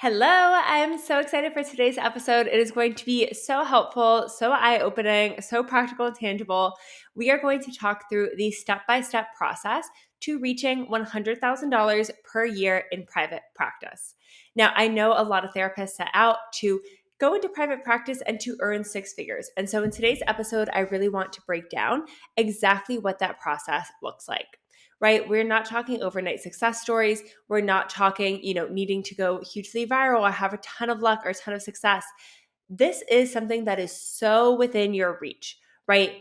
Hello, I'm so excited for today's episode. It is going to be so helpful, so eye opening, so practical and tangible. We are going to talk through the step by step process to reaching $100,000 per year in private practice. Now, I know a lot of therapists set out to go into private practice and to earn six figures. And so in today's episode, I really want to break down exactly what that process looks like. Right? We're not talking overnight success stories. We're not talking, needing to go hugely viral or have a ton of luck or a ton of success. This is something that is so within your reach, right?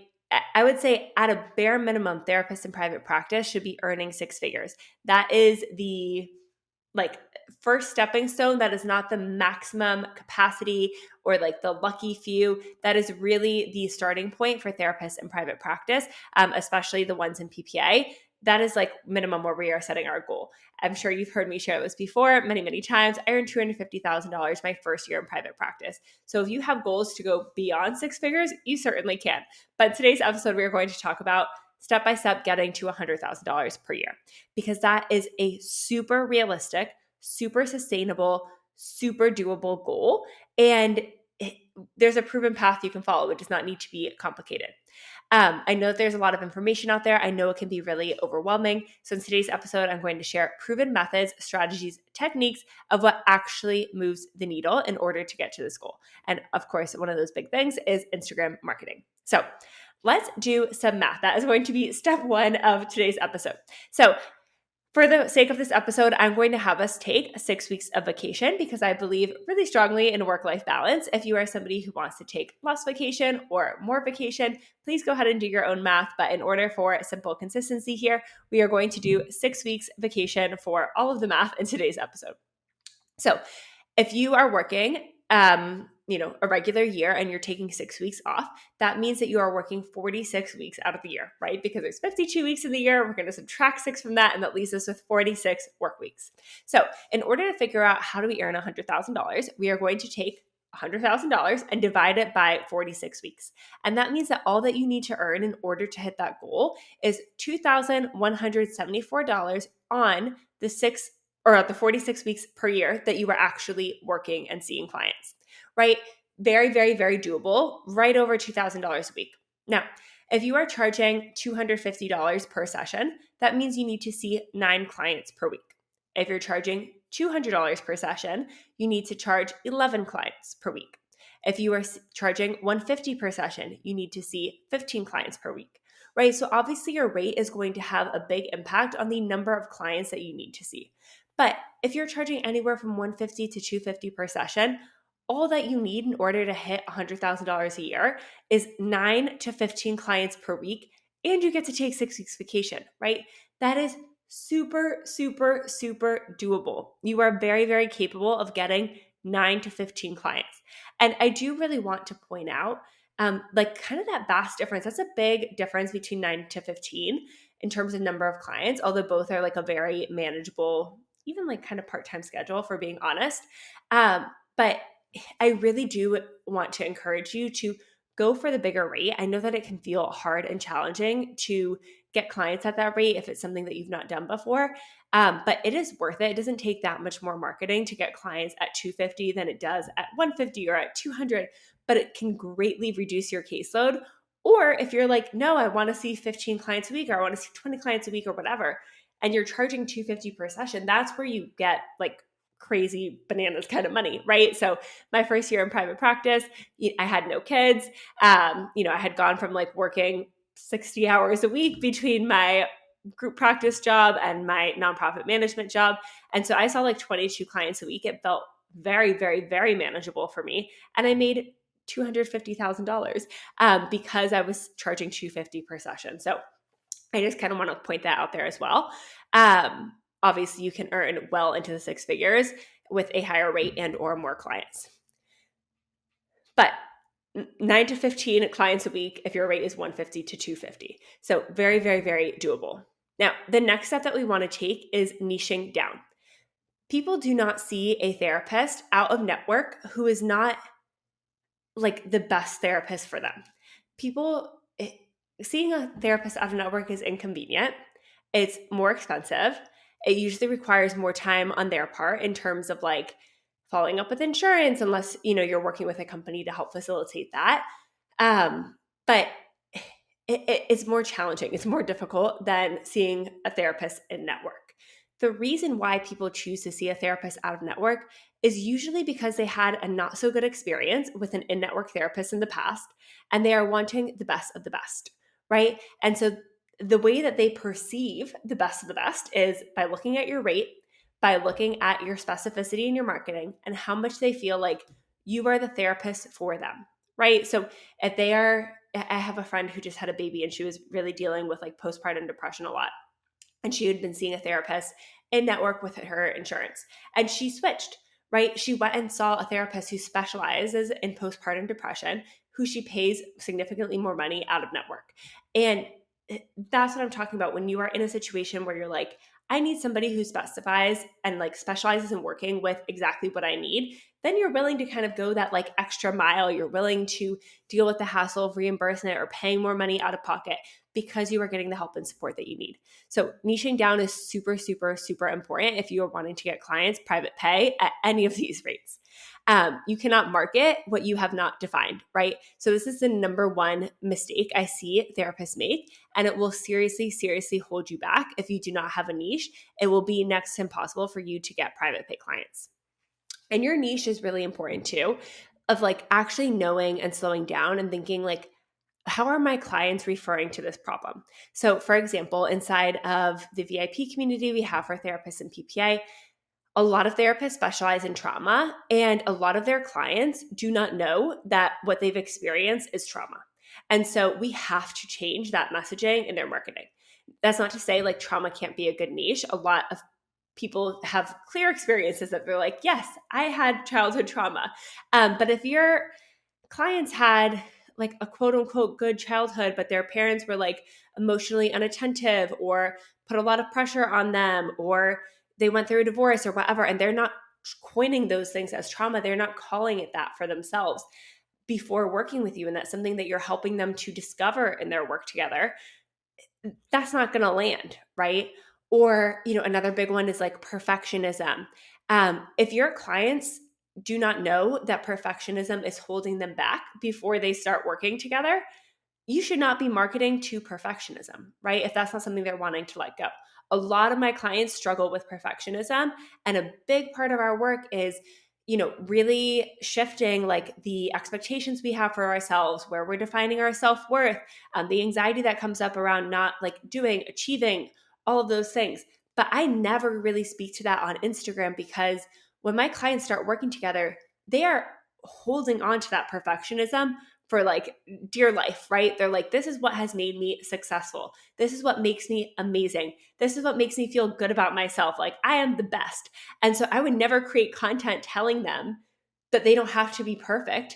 I would say at a bare minimum, therapists in private practice should be earning six figures. That is the like first stepping stone. That is not the maximum capacity or like the lucky few. That is really the starting point for therapists in private practice, especially the ones in PPA. That is like minimum where we are setting our goal. I'm sure you've heard me share this before many, many times. I earned $250,000 my first year in private practice. So if you have goals to go beyond six figures, you certainly can. But in today's episode, we are going to talk about step by step getting to $100,000 per year, because that is a super realistic, super sustainable, super doable goal. And there's a proven path you can follow. It does not need to be complicated. I know that there's a lot of information out there. I know it can be really overwhelming. So in today's episode, I'm going to share proven methods, strategies, techniques of what actually moves the needle in order to get to this goal. And of course, one of those big things is Instagram marketing. So let's do some math. That is going to be step one of today's episode. So for the sake of this episode, I'm going to have us take 6 weeks of vacation because I believe really strongly in work-life balance. If you are somebody who wants to take less vacation or more vacation, please go ahead and do your own math. But in order for simple consistency here, we are going to do 6 weeks vacation for all of the math in today's episode. So if you are working, a regular year and you're taking 6 weeks off, that means that you are working 46 weeks out of the year, right? Because there's 52 weeks in the year. We're going to subtract 6 from that, and that leaves us with 46 work weeks. So in order to figure out how do we earn $100,000, we are going to take $100,000 and divide it by 46 weeks. And that means that all that you need to earn in order to hit that goal is $2,174 on the 46 weeks per year that you are actually working and seeing clients, right? Very, very, very doable, right over $2,000 a week. Now, if you are charging $250 per session, that means you need to see 9 clients per week. If you're charging $200 per session, you need to charge 11 clients per week. If you are charging $150 per session, you need to see 15 clients per week, right? So obviously your rate is going to have a big impact on the number of clients that you need to see. But if you're charging anywhere from $150 to $250 per session, all that you need in order to hit $100,000 a year is 9 to 15 clients per week, and you get to take 6 weeks vacation, right? That is super, super, super doable. You are very, very capable of getting 9 to 15 clients. And I do really want to point out, kind of that vast difference. That's a big difference between 9 to 15 in terms of number of clients, although both are like a very manageable, even like kind of part-time schedule, for being honest. But I really do want to encourage you to go for the bigger rate. I know that it can feel hard and challenging to get clients at that rate if it's something that you've not done before, but it is worth it. It doesn't take that much more marketing to get clients at $250 than it does at $150 or at $200, but it can greatly reduce your caseload. Or if you're like, no, I want to see 15 clients a week, or I want to see 20 clients a week, or whatever, and you're charging $250 per session, that's where you get like crazy bananas kind of money, right? So my first year in private practice, I had no kids. I had gone from like working 60 hours a week between my group practice job and my nonprofit management job. And so I saw like 22 clients a week. It felt very, very, very manageable for me. And I made $250,000 because I was charging $250 per session. So I just kind of want to point that out there as well. Obviously, you can earn well into the 6 figures with a higher rate and or more clients. But 9 to 15 clients a week if your rate is $150 to $250. So very, very, very doable. Now, the next step that we want to take is niching down. People do not see a therapist out of network who is not like the best therapist for them. Seeing a therapist out of network is inconvenient. It's more expensive. It usually requires more time on their part in terms of like following up with insurance, unless, you're working with a company to help facilitate that. But it's more challenging. It's more difficult than seeing a therapist in network. The reason why people choose to see a therapist out of network is usually because they had a not so good experience with an in-network therapist in the past, and they are wanting the best of the best, right? And so the way that they perceive the best of the best is by looking at your rate, by looking at your specificity in your marketing, and how much they feel like you are the therapist for them, right? So if they are, I have a friend who just had a baby and she was really dealing with like postpartum depression a lot. And she had been seeing a therapist in network with her insurance. And she switched, right? She went and saw a therapist who specializes in postpartum depression, who she pays significantly more money out of network. And that's what I'm talking about when you are in a situation where you're like, I need somebody who specifies and like specializes in working with exactly what I need. Then you're willing to kind of go that like extra mile. You're willing to deal with the hassle of reimbursement or paying more money out of pocket because you are getting the help and support that you need. So niching down is super, super, super important if you are wanting to get clients private pay at any of these rates. You cannot market what you have not defined, right? So this is the number one mistake I see therapists make, and it will seriously, seriously hold you back if you do not have a niche. It will be next to impossible for you to get private pay clients. And your niche is really important too, of like actually knowing and slowing down and thinking like, how are my clients referring to this problem? So for example, inside of the VIP community we have for therapists and PPA, a lot of therapists specialize in trauma, and a lot of their clients do not know that what they've experienced is trauma. And so we have to change that messaging in their marketing. That's not to say like trauma can't be a good niche. A lot of people have clear experiences that they're like, yes, I had childhood trauma. But if your clients had like a quote unquote good childhood, but their parents were like emotionally unattentive or put a lot of pressure on them, or they went through a divorce or whatever, and they're not coining those things as trauma, they're not calling it that for themselves before working with you, and that's something that you're helping them to discover in their work together, that's not going to land, right? Or, another big one is like perfectionism. If your clients do not know that perfectionism is holding them back before they start working together, you should not be marketing to perfectionism, right? If that's not something they're wanting to let go. A lot of my clients struggle with perfectionism, and a big part of our work is really shifting like the expectations we have for ourselves, where we're defining our self-worth, the anxiety that comes up around not like doing, achieving, all of those things. But I never really speak to that on Instagram, because when my clients start working together, they are holding on to that perfectionism for like dear life, right? They're like, this is what has made me successful. This is what makes me amazing. This is what makes me feel good about myself. Like I am the best. And so I would never create content telling them that they don't have to be perfect,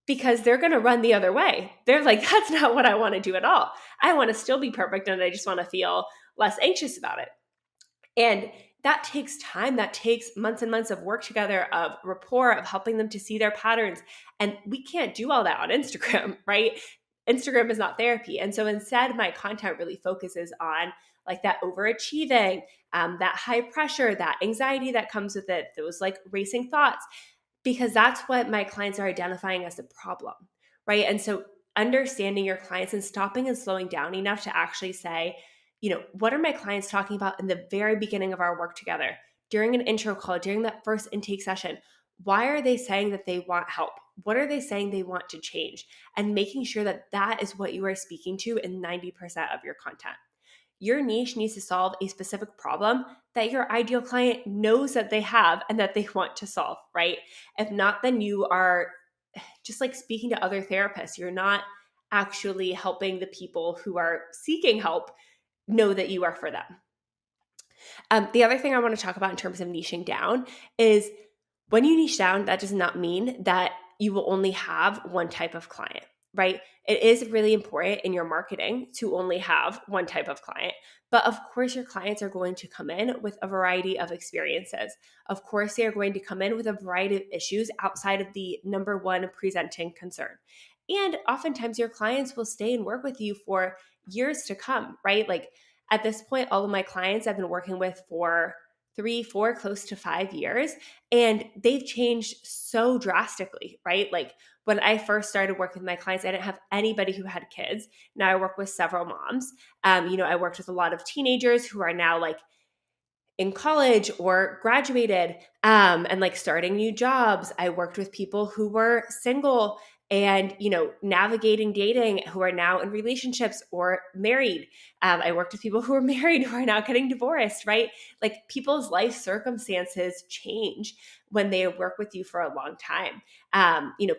because they're going to run the other way. They're like, that's not what I want to do at all. I want to still be perfect, and I just want to feel less anxious about it. And that takes time. That takes months and months of work together, of rapport, of helping them to see their patterns. And we can't do all that on Instagram, right? Instagram is not therapy. And so instead, my content really focuses on like that overachieving, that high pressure, that anxiety that comes with it, those like racing thoughts, because that's what my clients are identifying as the problem, right? And so understanding your clients and stopping and slowing down enough to actually say, what are my clients talking about in the very beginning of our work together, during an intro call, during that first intake session? Why are they saying that they want help? What are they saying they want to change? And making sure that that is what you are speaking to in 90% of your content. Your niche needs to solve a specific problem that your ideal client knows that they have and that they want to solve, right? If not, then you are just like speaking to other therapists. You're not actually helping the people who are seeking help know that you are for them. The other thing I want to talk about in terms of niching down is, when you niche down, that does not mean that you will only have one type of client, right? It is really important in your marketing to only have one type of client. But of course, your clients are going to come in with a variety of experiences. Of course, they are going to come in with a variety of issues outside of the number one presenting concern. And oftentimes, your clients will stay and work with you for years to come, right? Like at this point, all of my clients I've been working with for 3, 4, close to 5 years. And they've changed so drastically, right? Like when I first started working with my clients, I didn't have anybody who had kids. Now I work with several moms. I worked with a lot of teenagers who are now like in college or graduated, and like starting new jobs. I worked with people who were single and navigating dating, who are now in relationships or married. I worked with people who are married who are now getting divorced, right? Like people's life circumstances change when they work with you for a long time.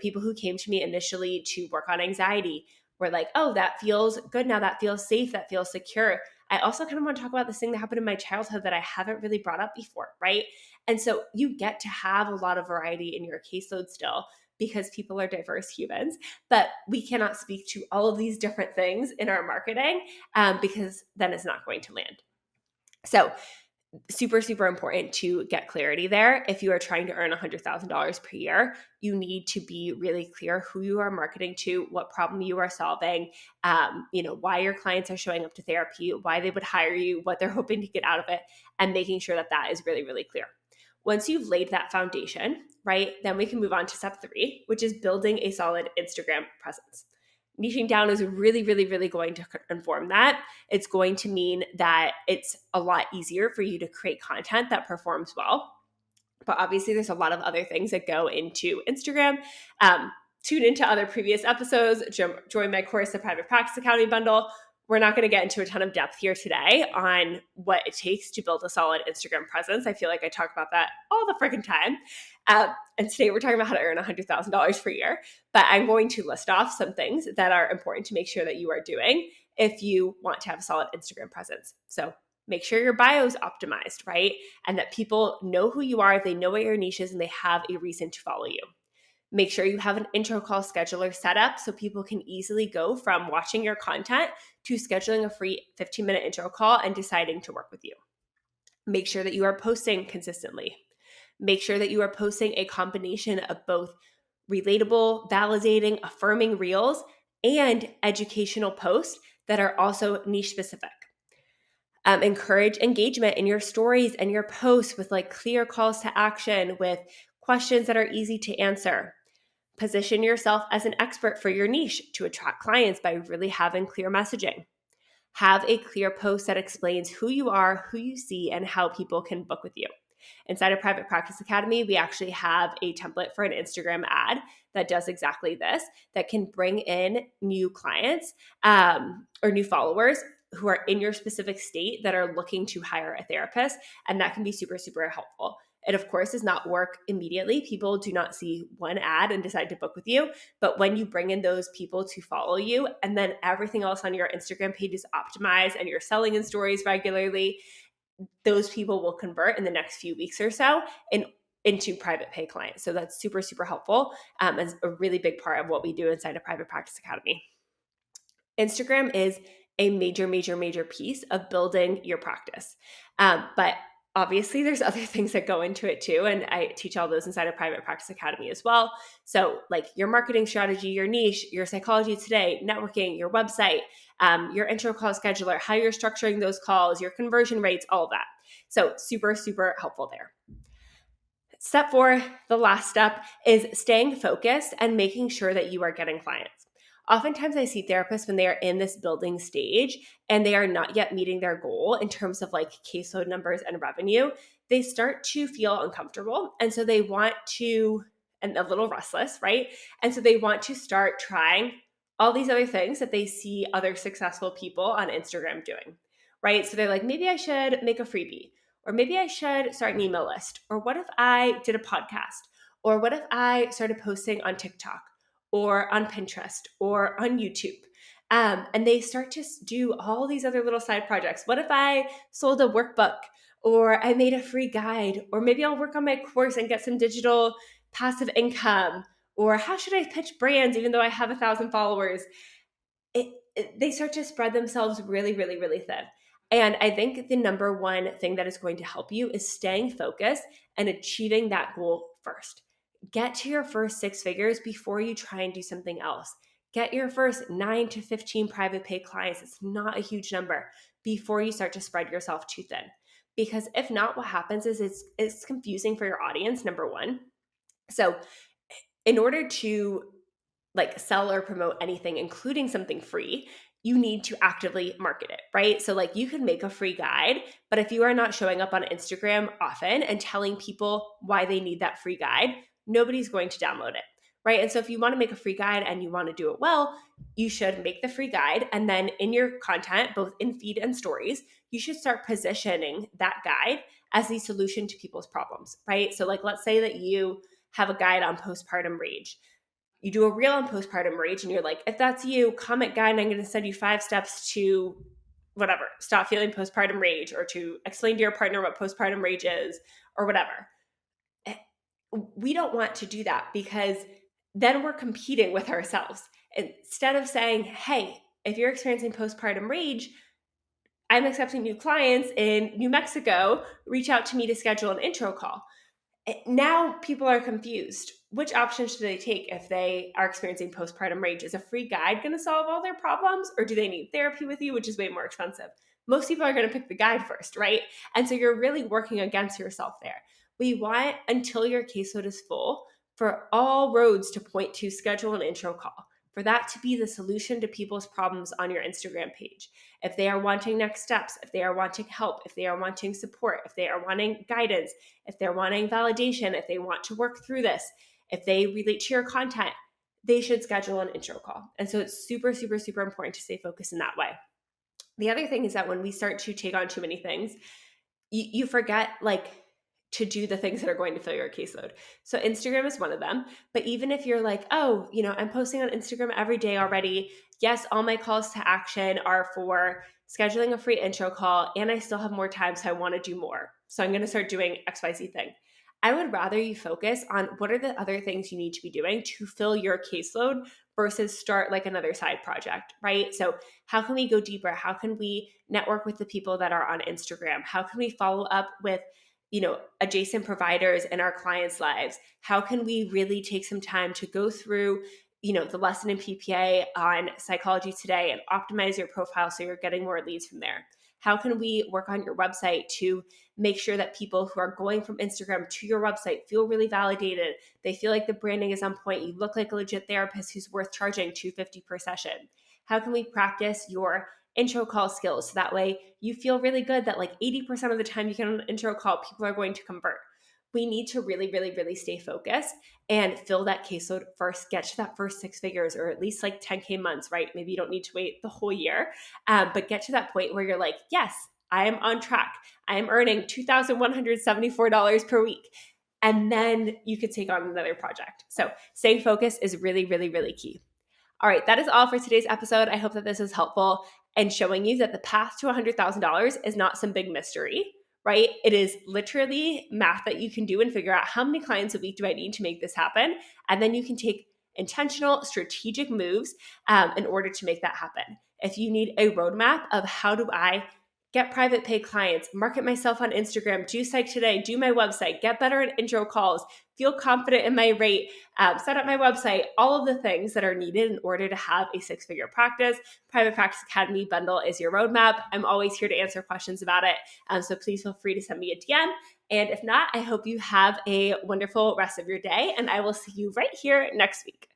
People who came to me initially to work on anxiety were like, oh, that feels good now, that feels safe, that feels secure. I also kind of want to talk about this thing that happened in my childhood that I haven't really brought up before, right? And so you get to have a lot of variety in your caseload still because people are diverse humans, but we cannot speak to all of these different things in our marketing because then it's not going to land. So super, super important to get clarity there. If you are trying to earn $100,000 per year, you need to be really clear who you are marketing to, what problem you are solving, why your clients are showing up to therapy, why they would hire you, what they're hoping to get out of it, and making sure that that is really, really clear. Once you've laid that foundation, right, then we can move on to step 3, which is building a solid Instagram presence. Niching down is really, really, really going to inform that. It's going to mean that it's a lot easier for you to create content that performs well. But obviously, there's a lot of other things that go into Instagram. Tune into other previous episodes. Join my course, the Private Practice Academy Bundle. We're not going to get into a ton of depth here today on what it takes to build a solid Instagram presence. I feel like I talk about that all the freaking time. And today we're talking about how to earn $100,000 per year. But I'm going to list off some things that are important to make sure that you are doing if you want to have a solid Instagram presence. So make sure your bio is optimized, right? And that people know who you are, they know what your niche is, and they have a reason to follow you. Make sure you have an intro call scheduler set up so people can easily go from watching your content to scheduling a free 15-minute intro call and deciding to work with you. Make sure that you are posting consistently. Make sure that you are posting a combination of both relatable, validating, affirming reels and educational posts that are also niche specific. Encourage engagement in your stories and your posts with like clear calls to action, with questions that are easy to answer. Position yourself as an expert for your niche to attract clients by really having clear messaging. Have a clear post that explains who you are, who you see, and how people can book with you. Inside of Private Practice Academy, we actually have a template for an Instagram ad that does exactly this, that can bring in new clients or new followers who are in your specific state that are looking to hire a therapist. And that can be super, super helpful. It, of course, does not work immediately. People do not see one ad and decide to book with you. But when you bring in those people to follow you, and then everything else on your Instagram page is optimized and you're selling in stories regularly, those people will convert in the next few weeks or so into private pay clients. So that's super, super helpful as a really big part of what we do inside of Private Practice Academy. Instagram is a major, major, major piece of building your practice. But obviously, there's other things that go into it too. And I teach all those inside of Private Practice Academy as well. So like your marketing strategy, your niche, your psychology today, networking, your website, your intro call scheduler, how you're structuring those calls, your conversion rates, all of that. So super, super helpful there. Step 4, the last step, is staying focused and making sure that you are getting clients. Oftentimes I see therapists when they are in this building stage and they are not yet meeting their goal in terms of like caseload numbers and revenue, they start to feel uncomfortable. And so they want to, and a little restless, right? And so they want to start trying all these other things that they see other successful people on Instagram doing, right? So they're like, maybe I should make a freebie, or maybe I should start an email list, or what if I did a podcast, or what if I started posting on TikTok, or on Pinterest, or on YouTube. And they start to do all these other little side projects. What if I sold a workbook, or I made a free guide, or maybe I'll work on my course and get some digital passive income, or how should I pitch brands even though I have 1,000 followers? They start to spread themselves really, really, really thin. And I think the number one thing that is going to help you is staying focused and achieving that goal first. Get to your first 6 figures before you try and do something else. Get your first 9 to 15 private pay clients. It's not a huge number before you start to spread yourself too thin. Because if not, what happens is it's confusing for your audience, number one. So in order to like sell or promote anything, including something free, you need to actively market it, right? So like you can make a free guide, but if you are not showing up on Instagram often and telling people why they need that free guide, nobody's going to download it, right? And so if you want to make a free guide and you want to do it well, you should make the free guide. And then in your content, both in feed and stories, you should start positioning that guide as the solution to people's problems, right? So like, let's say that you have a guide on postpartum rage. You do a reel on postpartum rage and you're like, if that's you, comment guide and I'm going to send you 5 steps to whatever, stop feeling postpartum rage, or to explain to your partner what postpartum rage is, or whatever. We don't want to do that, because then we're competing with ourselves. Instead of saying, hey, if you're experiencing postpartum rage, I'm accepting new clients in New Mexico, reach out to me to schedule an intro call. Now people are confused. Which option should they take if they are experiencing postpartum rage? Is a free guide going to solve all their problems, or do they need therapy with you, which is way more expensive? Most people are going to pick the guide first, right? And so you're really working against yourself there. We want, until your caseload is full, for all roads to point to schedule an intro call, for that to be the solution to people's problems on your Instagram page. If they are wanting next steps, if they are wanting help, if they are wanting support, if they are wanting guidance, if they're wanting validation, if they want to work through this, if they relate to your content, they should schedule an intro call. And so it's super, super, super important to stay focused in that way. The other thing is that when we start to take on too many things, you forget like to do the things that are going to fill your caseload. So Instagram is one of them. But even if you're like, oh, I'm posting on Instagram every day already. Yes, all my calls to action are for scheduling a free intro call, and I still have more time, so I want to do more. So I'm going to start doing XYZ thing. I would rather you focus on what are the other things you need to be doing to fill your caseload versus start like another side project, right? So how can we go deeper? How can we network with the people that are on Instagram? How can we follow up with adjacent providers in our clients' lives? How can we really take some time to go through, the lesson in PPA on Psychology Today and optimize your profile so you're getting more leads from there? How can we work on your website to make sure that people who are going from Instagram to your website feel really validated? They feel like the branding is on point. You look like a legit therapist who's worth charging $250 per session. How can we practice your intro call skills so that way you feel really good that like 80% of the time you get on an intro call, people are going to convert? We need to really, really, really stay focused and fill that caseload first, get to that first 6 figures, or at least like 10K months, right? Maybe you don't need to wait the whole year, but get to that point where you're like, yes, I am on track. I am earning $2,174 per week. And then you could take on another project. So staying focused is really, really, really key. All right, that is all for today's episode. I hope that this is helpful and showing you that the path to $100,000 is not some big mystery, right? It is literally math that you can do and figure out how many clients a week do I need to make this happen. And then you can take intentional, strategic moves in order to make that happen. If you need a roadmap of how do I get private pay clients, market myself on Instagram, do Psych Today, do my website, get better at intro calls, feel confident in my rate, set up my website, all of the things that are needed in order to have a 6-figure practice, Private Practice Academy bundle is your roadmap. I'm always here to answer questions about it. So please feel free to send me a DM. And if not, I hope you have a wonderful rest of your day, and I will see you right here next week.